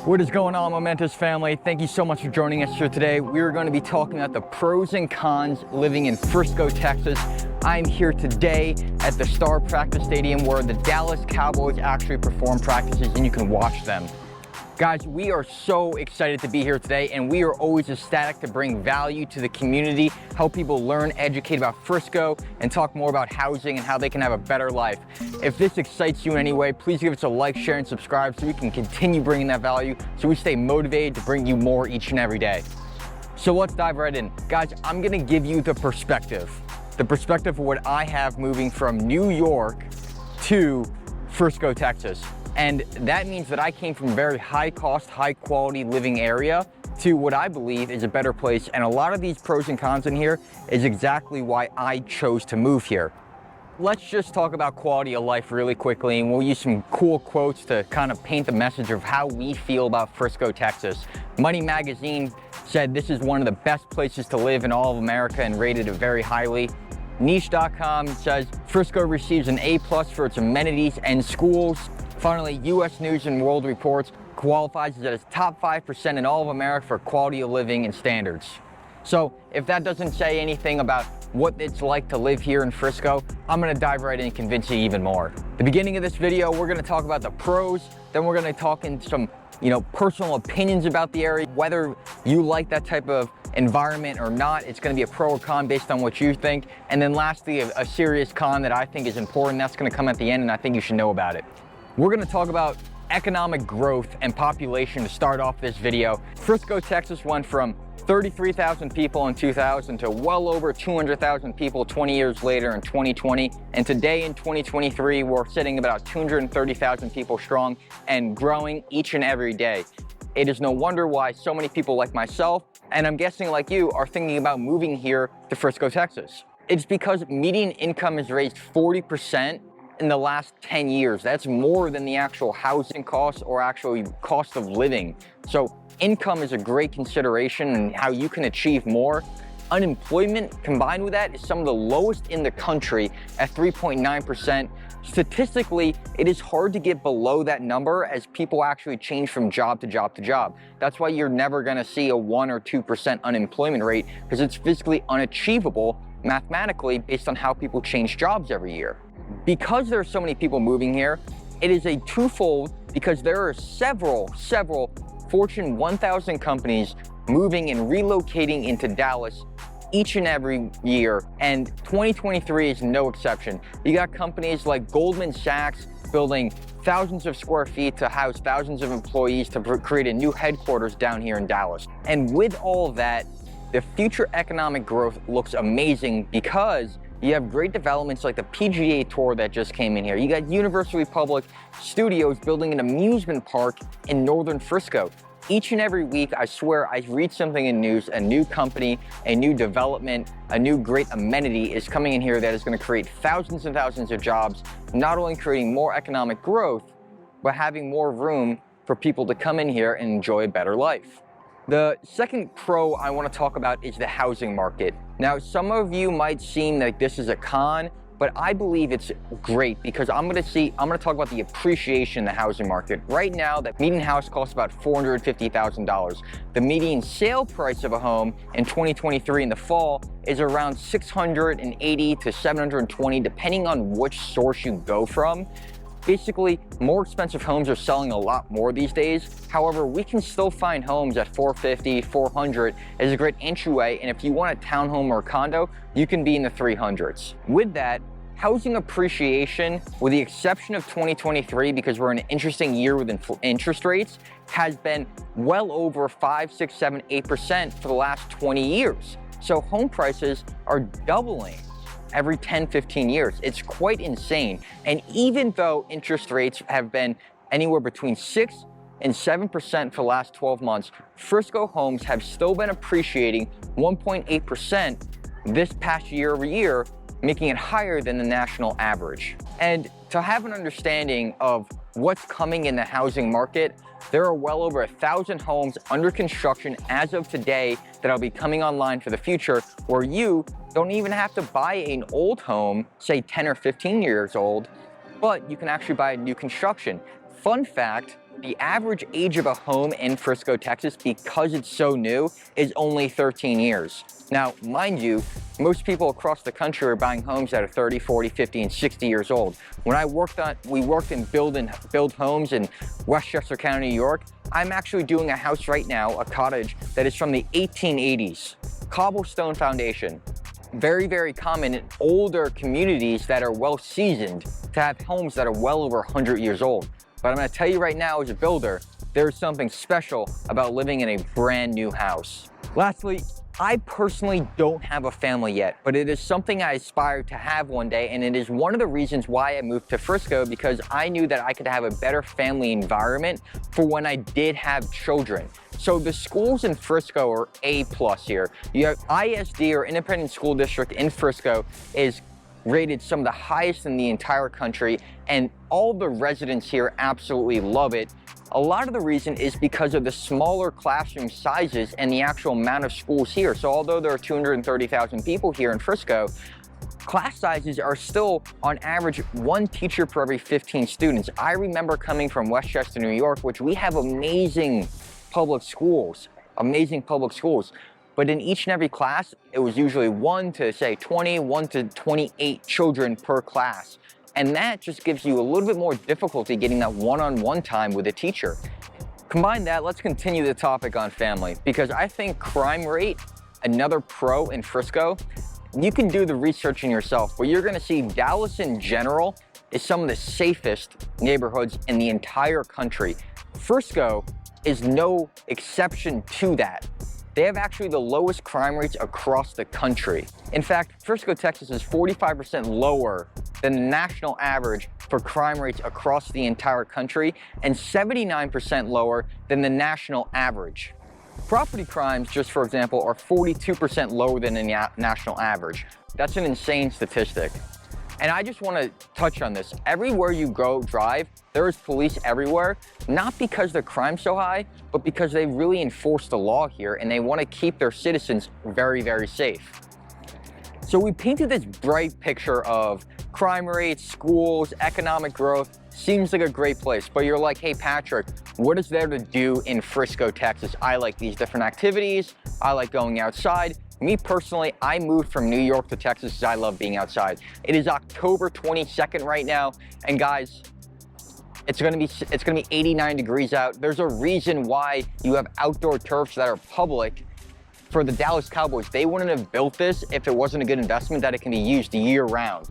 What is going on, momentous family? Thank you so much for joining us here today. We're going to be talking about the pros and cons living in Frisco, Texas. I'm here today at the Star Practice Stadium where the Dallas Cowboys actually perform practices and you can watch them. Guys, we are so excited to be here today, and we are always ecstatic to bring value to the community, help people learn, educate about Frisco, and talk more about housing and how they can have a better life. If this excites you in any way, please give us a like, share, and subscribe so we can continue bringing that value, so we stay motivated to bring you more each and every day. So let's dive right in. Guys, I'm gonna give you the perspective of what I have moving from New York to Frisco, Texas. And that means that I came from a very high cost, high quality living area to what I believe is a better place. And a lot of these pros and cons in here is exactly why I chose to move here. Let's just talk about quality of life really quickly, and we'll use some cool quotes to kind of paint the message of how we feel about Frisco, Texas. Money Magazine said this is one of the best places to live in all of America and rated it very highly. Niche.com says Frisco receives an A+ for its amenities and schools. Finally, U.S. News and World Report qualifies as top 5% in all of America for quality of living and standards. So if that doesn't say anything about what it's like to live here in Frisco, I'm gonna dive right in and convince you even more. The beginning of this video, we're gonna talk about the pros, then we're gonna talk in some personal opinions about the area, whether you like that type of environment or not. It's going to be a pro or con based on what you think. And then lastly, a serious con that I think is important. That's going to come at the end, and I think you should know about it. We're going to talk about economic growth and population to start off this video. Frisco, Texas went from 33,000 people in 2000 to well over 200,000 people 20 years later in 2020. And today in 2023, we're sitting about 230,000 people strong and growing each and every day. It is no wonder why so many people like myself, and I'm guessing like you, are thinking about moving here to Frisco, Texas. It's because median income has raised 40% in the last 10 years. That's more than the actual housing cost or actual cost of living. So income is a great consideration and how you can achieve more. Unemployment combined with that is some of the lowest in the country at 3.9%. Statistically, it is hard to get below that number as people actually change from job to job to job. That's why you're never gonna see a 1 or 2% unemployment rate, because it's physically unachievable mathematically based on how people change jobs every year. Because there are so many people moving here, it is a twofold, because there are several Fortune 1000 companies moving and relocating into Dallas each and every year, and 2023 is no exception. You got companies like Goldman Sachs building thousands of square feet to house thousands of employees to create a new headquarters down here in Dallas. And with all of that, the future economic growth looks amazing because you have great developments like the PGA Tour that just came in here. You got Universal Republic Studios building an amusement park in northern Frisco. Each and every week, I swear, I read something in news, a new company, a new development, a new great amenity is coming in here that is going to create thousands and thousands of jobs, not only creating more economic growth, but having more room for people to come in here and enjoy a better life. The second pro I want to talk about is the housing market. Now, some of you might seem like this is a con, but I believe it's great because I'm gonna talk about the appreciation in the housing market. Right now, the median house costs about $450,000. The median sale price of a home in 2023 in the fall is around $680 to $720, depending on which source you go from. Basically, more expensive homes are selling a lot more these days. However, we can still find homes at $450, $400 as a great entryway. And if you want a townhome or a condo, you can be in the $300s. With that, housing appreciation, with the exception of 2023, because we're in an interesting year with interest rates, has been well over 5, 6, 7, 8% for the last 20 years. So home prices are doubling every 10, 15 years. It's quite insane. And even though interest rates have been anywhere between 6 and 7% for the last 12 months, Frisco homes have still been appreciating 1.8% this past year over year, making it higher than the national average. And to have an understanding of what's coming in the housing market, there are well over 1,000 homes under construction as of today that'll be coming online for the future, where you don't even have to buy an old home, say 10 or 15 years old, but you can actually buy a new construction. Fun fact, the average age of a home in Frisco, Texas, because it's so new, is only 13 years. Now, mind you, most people across the country are buying homes that are 30, 40, 50, and 60 years old. When we worked in build homes in Westchester County, New York, I'm actually doing a house right now, a cottage, that is from the 1880s. Cobblestone foundation. Very, very common in older communities that are well seasoned to have homes that are well over 100 years old. But I'm gonna tell you right now, as a builder, there's something special about living in a brand new house. Lastly, I personally don't have a family yet, but it is something I aspire to have one day, and it is one of the reasons why I moved to Frisco, because I knew that I could have a better family environment for when I did have children. So the schools in Frisco are A+ here. You have ISD, or Independent School District in Frisco, is rated some of the highest in the entire country, and all the residents here absolutely love it. A lot of the reason is because of the smaller classroom sizes and the actual amount of schools here. So although there are 230,000 people here in Frisco, class sizes are still on average one teacher per every 15 students. I remember coming from Westchester, New York, which we have amazing public schools, but in each and every class, it was usually 1 to say 20, 1 to 28 children per class. And that just gives you a little bit more difficulty getting that one-on-one time with a teacher. Combine that, let's continue the topic on family, because I think crime rate, another pro in Frisco, you can do the researching yourself, but you're gonna see Dallas in general is some of the safest neighborhoods in the entire country. Frisco is no exception to that. They have actually the lowest crime rates across the country. In fact, Frisco, Texas is 45% lower than the national average for crime rates across the entire country, and 79% lower than the national average. Property crimes, just for example, are 42% lower than the national average. That's an insane statistic. And I just want to touch on this. Everywhere you go drive, there is police everywhere, not because the crime's so high, but because they really enforce the law here and they want to keep their citizens very, very safe. So we painted this bright picture of crime rates, schools, economic growth. Seems like a great place, but you're like, hey Patrick, what is there to do in Frisco, Texas? I like these different activities. I like going outside. Me personally, I moved from New York to Texas because I love being outside. It is October 22nd right now, and guys, it's gonna be 89 degrees out. There's a reason why you have outdoor turfs that are public for the Dallas Cowboys. They wouldn't have built this if it wasn't a good investment that it can be used year round.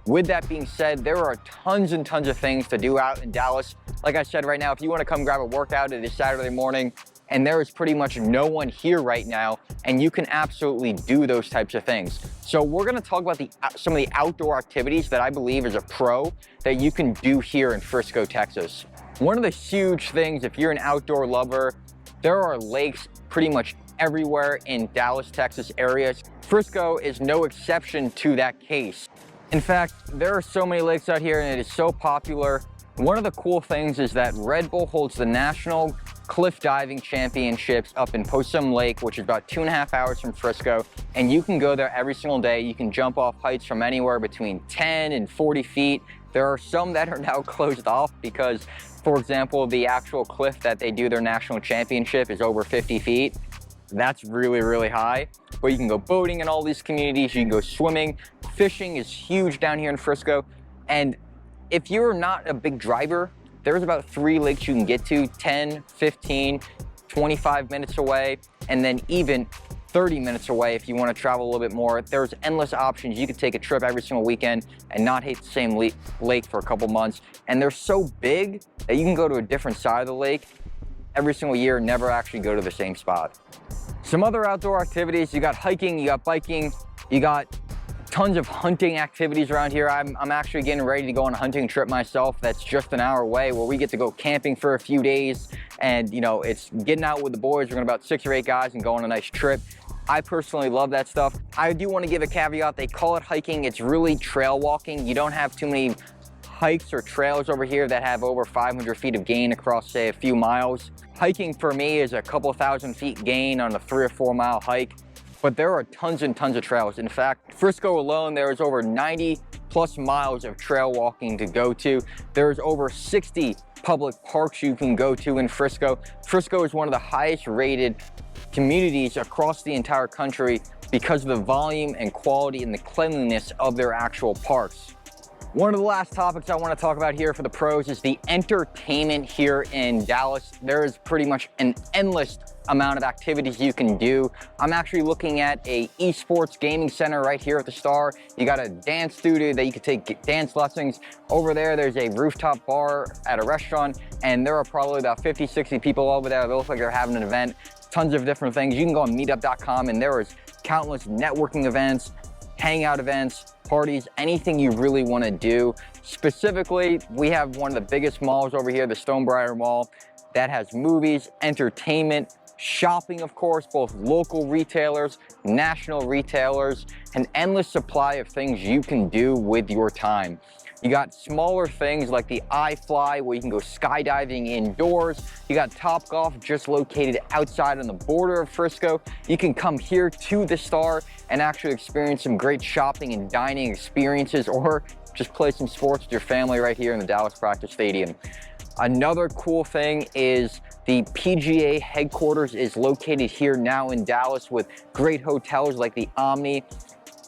With that being said, there are tons and tons of things to do out in Dallas. Like I said, right now, if you want to come grab a workout, it is Saturday morning, and there is pretty much no one here right now, and you can absolutely do those types of things. So we're gonna talk about some of the outdoor activities that I believe is a pro that you can do here in Frisco, Texas. One of the huge things, if you're an outdoor lover, there are lakes pretty much everywhere in Dallas, Texas areas. Frisco is no exception to that case. In fact, there are so many lakes out here and it is so popular. One of the cool things is that Red Bull holds the National Cliff Diving Championships up in Possum Lake, which is about 2.5 hours from Frisco, and you can go there every single day. You can jump off heights from anywhere between 10 and 40 feet. There are some that are now closed off because, for example, the actual cliff that they do their national championship is over 50 feet. That's really, really high. But you can go boating in all these communities, you can go swimming. Fishing is huge down here in Frisco. And if you're not a big driver, there's about 3 lakes you can get to, 10, 15, 25 minutes away, and then even 30 minutes away if you want to travel a little bit more. There's endless options. You could take a trip every single weekend and not hit the same lake for a couple months. And they're so big that you can go to a different side of the lake every single year and never actually go to the same spot. Some other outdoor activities, you got hiking, you got biking, you got tons of hunting activities around here. I'm actually getting ready to go on a hunting trip myself that's just an hour away, where we get to go camping for a few days, and you know, it's getting out with the boys. We're gonna about 6 or 8 guys and go on a nice trip. I personally love that stuff. I do want to give a caveat. They call it hiking. It's really trail walking. You don't have too many hikes or trails over here that have over 500 feet of gain across, say, a few miles. Hiking for me is a couple thousand feet gain on a 3 or 4 mile hike. But there are tons and tons of trails. In fact, Frisco alone, there is over 90 plus miles of trail walking to go to. There's over 60 public parks you can go to in Frisco. Frisco is one of the highest rated communities across the entire country because of the volume and quality and the cleanliness of their actual parks. One of the last topics I want to talk about here for the pros is the entertainment here in Dallas. There is pretty much an endless amount of activities you can do. I'm actually looking at a esports gaming center right here at the Star. You got a dance studio that you can take dance lessons. Over there, there's a rooftop bar at a restaurant, and there are probably about 50, 60 people over there. They look like they're having an event. Tons of different things. You can go on meetup.com, and there is countless networking events, hangout events, parties, anything you really want to do. Specifically, we have one of the biggest malls over here, the Stonebriar Mall, that has movies, entertainment, shopping, of course, both local retailers, national retailers, an endless supply of things you can do with your time. You got smaller things like the iFly, where you can go skydiving indoors. You got Topgolf, just located outside on the border of Frisco. You can come here to the Star and actually experience some great shopping and dining experiences, or just play some sports with your family right here in the Dallas Practice Stadium. Another cool thing is the PGA headquarters is located here now in Dallas, with great hotels like the Omni,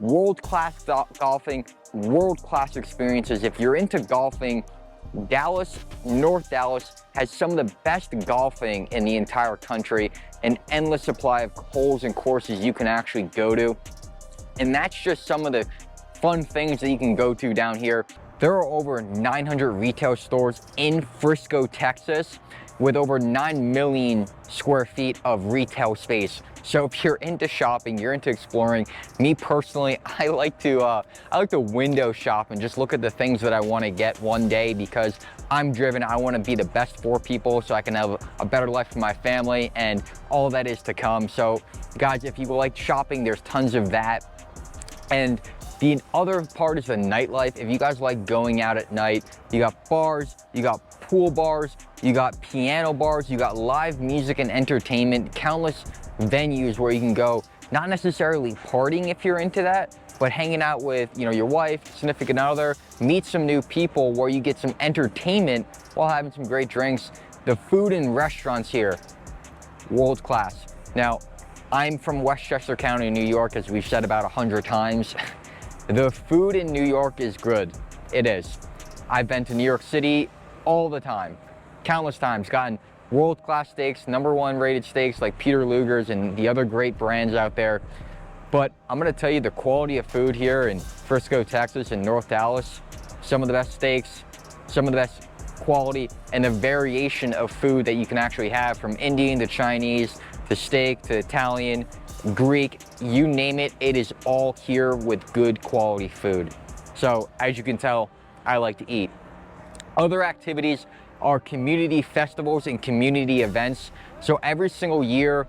world-class golfing, world-class experiences. If you're into golfing, Dallas, North Dallas has some of the best golfing in the entire country, an endless supply of holes and courses you can actually go to. And that's just some of the fun things that you can go to down here. There are over 900 retail stores in Frisco, Texas, with over 9 million square feet of retail space. So if you're into shopping, you're into exploring, me personally, I like to window shop and just look at the things that I want to get one day, because I'm driven. I want to be the best for people so I can have a better life for my family, and all that is to come. So guys, if you like shopping, there's tons of that. And the other part is the nightlife. If you guys like going out at night, you got bars, you got pool bars, you got piano bars, you got live music and entertainment, countless venues where you can go, not necessarily partying if you're into that, but hanging out with, you know, your wife, significant other, meet some new people where you get some entertainment while having some great drinks. The food and restaurants here, world class. Now, I'm from Westchester County, New York, as we've said about 100 times. The food in New York is good. It is. I've been to New York City all the time, countless times, gotten world-class steaks, #1 rated steaks like Peter Luger's and the other great brands out there. But I'm gonna tell you, the quality of food here in Frisco, Texas and North Dallas, some of the best steaks, some of the best quality, and the variation of food that you can actually have, from Indian to Chinese to steak to Italian, Greek, you name it, it is all here with good quality food. So as you can tell, I like to eat. Other activities are community festivals and community events. So every single year,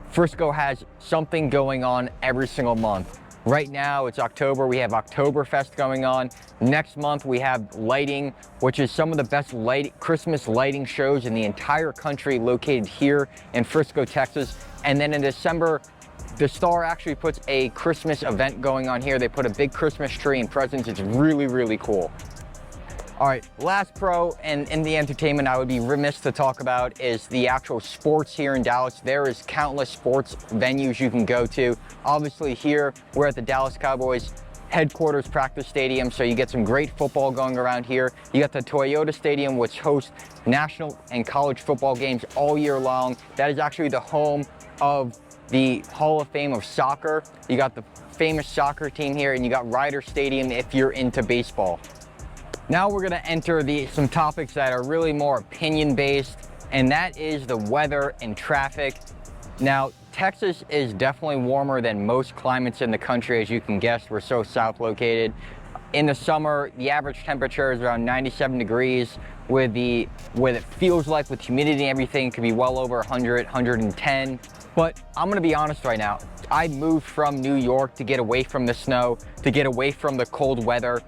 Frisco has something going on every single month. Right now it's October, we have Oktoberfest going on. Next month we have lighting, which is some of the best Christmas lighting shows in the entire country, located here in Frisco, Texas. And then in December, the Star actually puts a Christmas event going on here. They put a big Christmas tree and presents. It's really, really cool. All right, last pro, and in the entertainment I would be remiss to talk about, is the actual sports here in Dallas. There is countless sports venues you can go to. Obviously here, we're at the Dallas Cowboys headquarters practice stadium, so you get some great football going around here. You got the Toyota Stadium, which hosts national and college football games all year long. That is actually the home of the Hall of Fame of soccer. You got the famous soccer team here, and you got Ryder Stadium if you're into baseball. Now we're gonna enter some topics that are really more opinion-based, and that is the weather and traffic. Now, Texas is definitely warmer than most climates in the country, as you can guess. We're so south located. In the summer, the average temperature is around 97 degrees, with what it feels like with humidity and everything could be well over 100, 110. But I'm gonna be honest right now, I moved from New York to get away from the snow, to get away from the cold weather.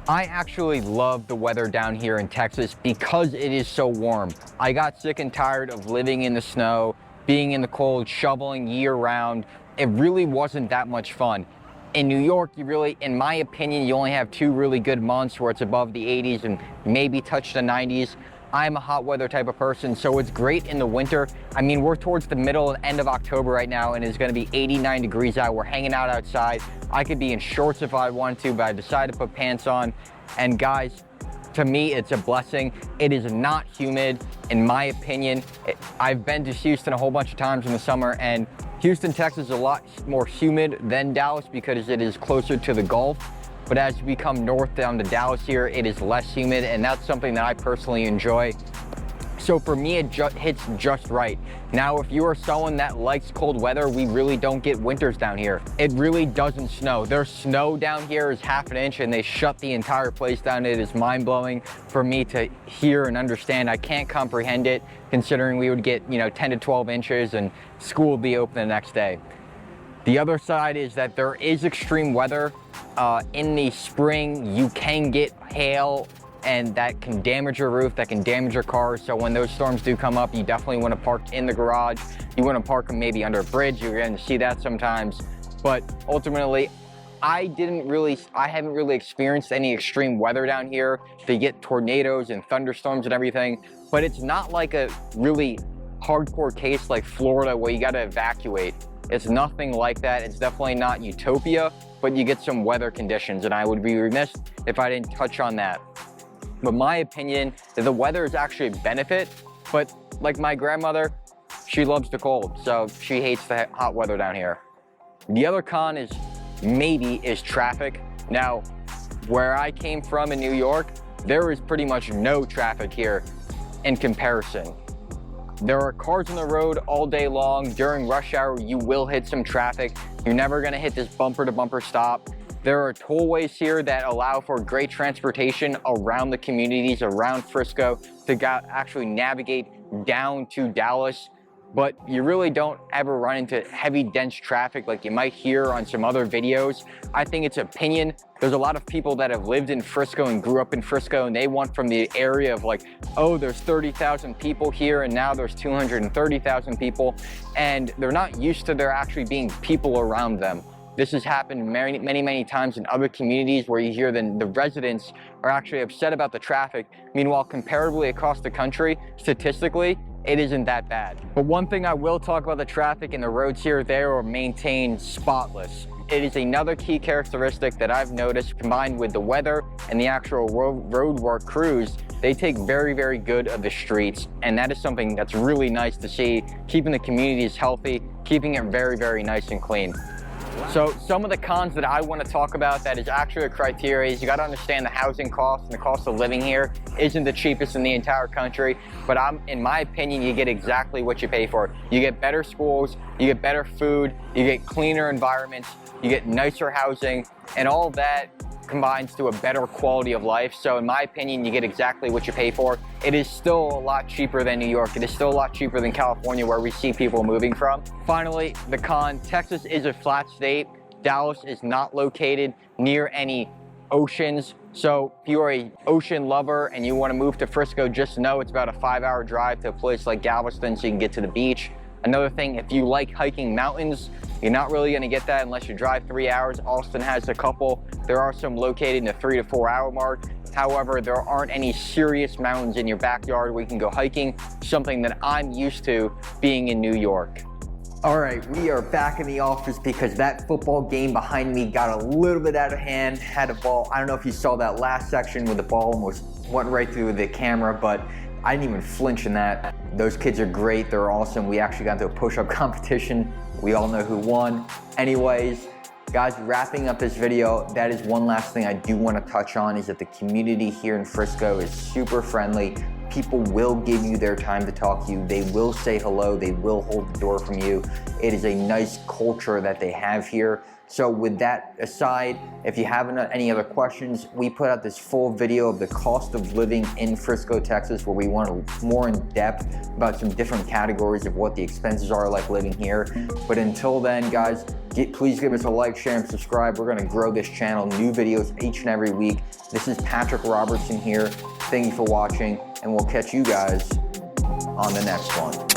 I actually love the weather down here in Texas because it is so warm. I got sick and tired of living in the snow, being in the cold, shoveling year round. It really wasn't that much fun. In New York, you really, in my opinion, you only have 2 really good months where it's above the 80s and maybe touch the 90s. I'm a hot weather type of person, so it's great in the winter. I mean, we're towards the middle and end of October right now, and it's gonna be 89 degrees out. We're hanging out outside. I could be in shorts if I want to, but I decided to put pants on. And guys, to me, it's a blessing. It is not humid, in my opinion. I've been to Houston a whole bunch of times in the summer, and Houston, Texas is a lot more humid than Dallas because it is closer to the Gulf. But as you come north down to Dallas here, it is less humid, and that's something that I personally enjoy. So for me, it hits just right. Now, if you are someone that likes cold weather, we really don't get winters down here. It really doesn't snow. Their snow down here is half an inch and they shut the entire place down. It is mind-blowing for me to hear and understand. I can't comprehend it considering we would get, 10 to 12 inches and school would be open the next day. The other side is that there is extreme weather. In the spring, you can get hail, and that can damage your roof, that can damage your car. So when those storms do come up, you definitely want to park in the garage. You want to park them maybe under a bridge. You're going to see that sometimes. But ultimately, I haven't really experienced any extreme weather down here. They get tornadoes and thunderstorms and everything, but it's not like a really hardcore case like Florida where you got to evacuate. It's nothing like that. It's definitely not utopia, but you get some weather conditions, and I would be remiss if I didn't touch on that. But my opinion that the weather is actually a benefit, but like my grandmother, she loves the cold, so she hates the hot weather down here. The other con is traffic. Now, where I came from in New York, there is pretty much no traffic here in comparison. There are cars on the road all day long. During rush hour, you will hit some traffic. You're never gonna hit this bumper to bumper stop. There are tollways here that allow for great transportation around the communities, around Frisco, to actually navigate down to Dallas. But you really don't ever run into heavy, dense traffic like you might hear on some other videos. I think it's opinion. There's a lot of people that have lived in Frisco and grew up in Frisco, and they want from the area of like, oh, there's 30,000 people here and now there's 230,000 people, and they're not used to there actually being people around them. This has happened many times in other communities where you hear the residents are actually upset about the traffic. Meanwhile, comparably across the country, statistically, it isn't that bad. But one thing I will talk about the traffic and the roads here, they are maintained spotless. It is another key characteristic that I've noticed, combined with the weather and the actual road work crews. They take very good of the streets, and that is something that's really nice to see, keeping the communities healthy, keeping it very nice and clean. So some of the cons that I want to talk about that is actually a criteria is you got to understand the housing cost and the cost of living here isn't the cheapest in the entire country, but in my opinion, you get exactly what you pay for. You get better schools, you get better food, you get cleaner environments, you get nicer housing, and all of that combines to a better quality of life. So in my opinion, you get exactly what you pay for. It is still a lot cheaper than New York. It is still a lot cheaper than California, where we see people moving from. Finally, the con, Texas is a flat state. Dallas is not located near any oceans. So if you are an ocean lover and you want to move to Frisco, just know it's about a 5-hour drive to a place like Galveston so you can get to the beach. Another thing, if you like hiking mountains, you're not really going to get that unless you drive 3 hours. Austin has a couple. There are some located in the 3 to 4 hour mark. However, there aren't any serious mountains in your backyard where you can go hiking, something that I'm used to being in New York. All right, we are back in the office because that football game behind me got a little bit out of hand, had a ball. I don't know if you saw that last section where the ball almost went right through the camera, but I didn't even flinch in that. Those kids are great, they're awesome. We actually got into a push-up competition. We all know who won. Anyways, guys, wrapping up this video, that is one last thing I do want to touch on is that the community here in Frisco is super friendly. People will give you their time to talk to you. They will say hello. They will hold the door from you. It is a nice culture that they have here. So with that aside, if you have any other questions, we put out this full video of the cost of living in Frisco, Texas, where we went more in depth about some different categories of what the expenses are like living here. But until then, guys, please give us a like, share, and subscribe. We're gonna grow this channel, new videos each and every week. This is Patrick Robertson here. Thank you for watching, and we'll catch you guys on the next one.